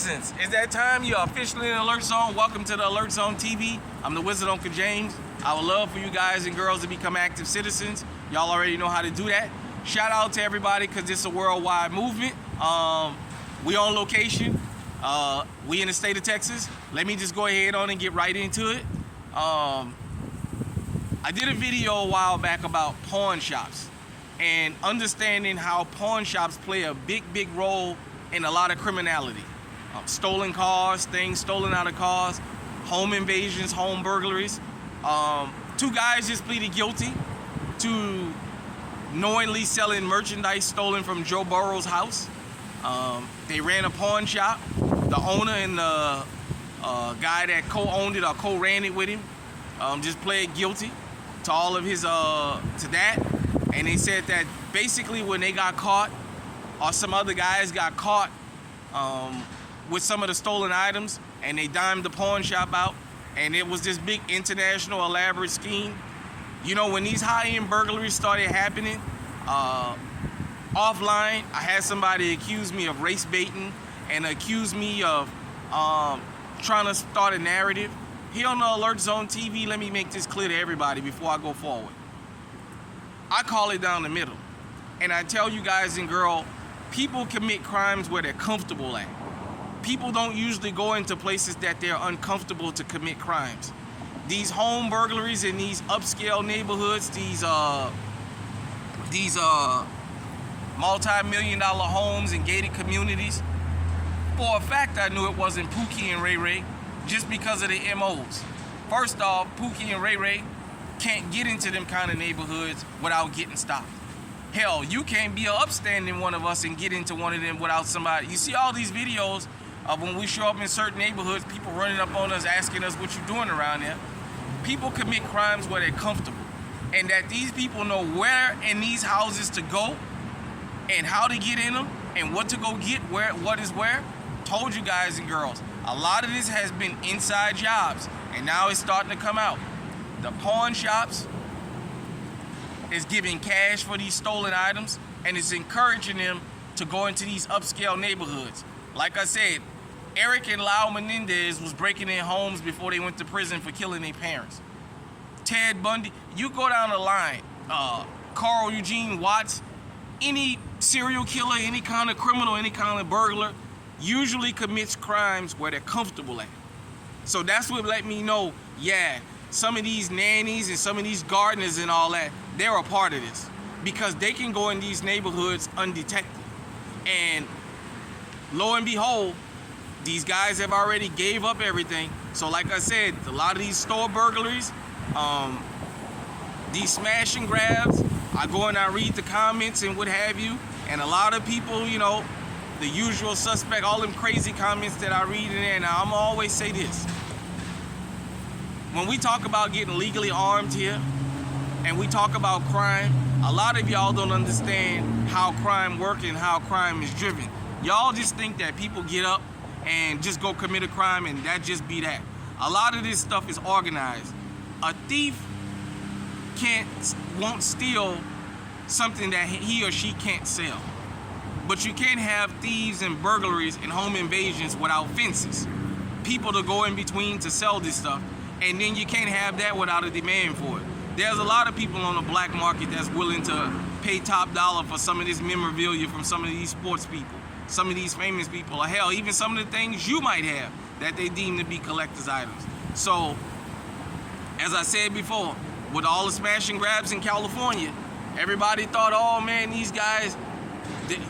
citizens, it's that time. You're officially in Alert Zone. Welcome to the Alert Zone TV. I'm the Wizard Uncle James. I would love for you guys and girls to become active citizens. Y'all already know how to do that. Shout out to everybody because it's a worldwide movement. We on location. We in the state of Texas. Let me just go ahead on and get right into it. I did a video a while back about pawn shops and understanding how pawn shops play a big role in a lot of criminality. Stolen cars, things stolen out of cars, home invasions, home burglaries. Two guys just pleaded guilty to knowingly selling merchandise stolen from Joe Burrow's house. They ran a pawn shop. The owner and the guy that co-owned it or co-ran it with him just pled guilty to all of his to that. And they said that basically when they got caught, or some other guys got caught with some of the stolen items, and they dimed the pawn shop out, and it was this big international elaborate scheme. You know, when these high-end burglaries started happening offline, I had somebody accuse me of race baiting and accuse me of trying to start a narrative. Here on the Alert Zone TV, let me make this clear to everybody before I go forward. I call it down the middle. And I tell you guys and girls, people commit crimes where they're comfortable at. People don't usually go into places that they're uncomfortable to commit crimes. These home burglaries in these upscale neighborhoods, these multi-million-dollar homes and gated communities, for a fact I knew it wasn't Pookie and Ray Ray just because of the MOs. First off, Pookie and Ray Ray can't get into them kind of neighborhoods without getting stopped. Hell, you can't be an upstanding one of us and get into one of them without somebody. You see all these videos of when we show up in certain neighborhoods, people running up on us asking us what you're doing around there. People commit crimes where they're comfortable. And that these people know where in these houses to go and how to get in them and what to go get, where, what is where. Told you guys and girls, a lot of this has been inside jobs, and now it's starting to come out. The pawn shops is giving cash for these stolen items, and it's encouraging them to go into these upscale neighborhoods. Like I said, Eric and Lau Menendez was breaking in homes before they went to prison for killing their parents. Ted Bundy, you go down the line, Carl Eugene Watts, any serial killer, any kind of criminal, any kind of burglar, usually commits crimes where they're comfortable at. So that's what let me know, yeah, some of these nannies and some of these gardeners and all that, they're a part of this because they can go in these neighborhoods undetected. And lo and behold, these guys have already gave up everything. So like I said, a lot of these store burglaries, these smash and grabs, I go and I read the comments and what have you, and a lot of people, you know, the usual suspect, all them crazy comments that I read in there. Now, I'm gonna always say this. When we talk about getting legally armed here, and we talk about crime, a lot of y'all don't understand how crime works and how crime is driven. Y'all just think that people get up and just go commit a crime and that just be that. A lot of this stuff is organized. A thief won't steal something that he or she can't sell. But you can't have thieves and burglaries and home invasions without fences. People to go in between to sell this stuff. And then you can't have that without a demand for it. There's a lot of people on the black market that's willing to pay top dollar for some of this memorabilia from some of these sports people, some of these famous people, or hell, even some of the things you might have that they deem to be collector's items. So, as I said before, with all the smash and grabs in California, everybody thought, oh man, these guys,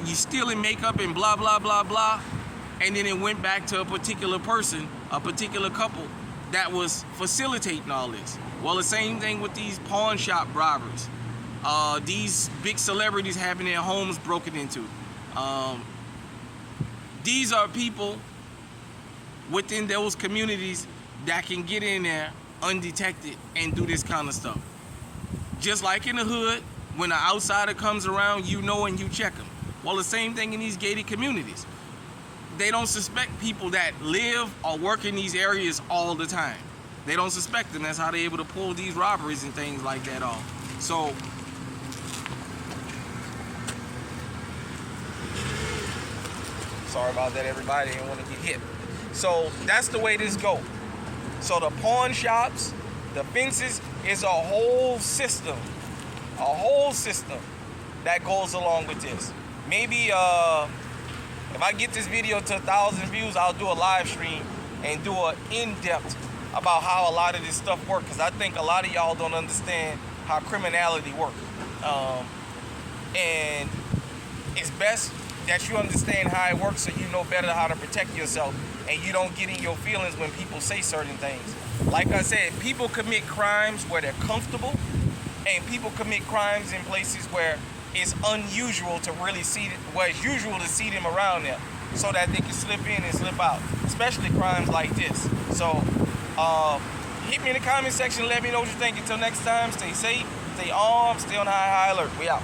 you stealing makeup and blah, blah, blah, blah. And then it went back to a particular person, a particular couple that was facilitating all this. Well, the same thing with these pawn shop robberies. These big celebrities having their homes broken into. These are people within those communities that can get in there undetected and do this kind of stuff. Just like in the hood, when an outsider comes around, you know and you check them. Well, the same thing in these gated communities. They don't suspect people that live or work in these areas all the time. They don't suspect them. That's how they're able to pull these robberies and things like that off. So Sorry about that, everybody. Didn't want to get hit. So that's the way this go. So the pawn shops, the fences, is a whole system that goes along with this. Maybe if I get this video to 1,000 views, I'll do a live stream and do an in-depth about how a lot of this stuff works, because I think a lot of y'all don't understand how criminality works. And it's best that you understand how it works so you know better how to protect yourself and you don't get in your feelings when people say certain things. Like I said, people commit crimes where they're comfortable, and people commit crimes in places where it's unusual to really see, where it's usual to see them around there, so that they can slip in and slip out, especially crimes like this. So hit me in the comment section, let me know what you think. Until next time, stay safe, stay armed, stay on high alert. We out.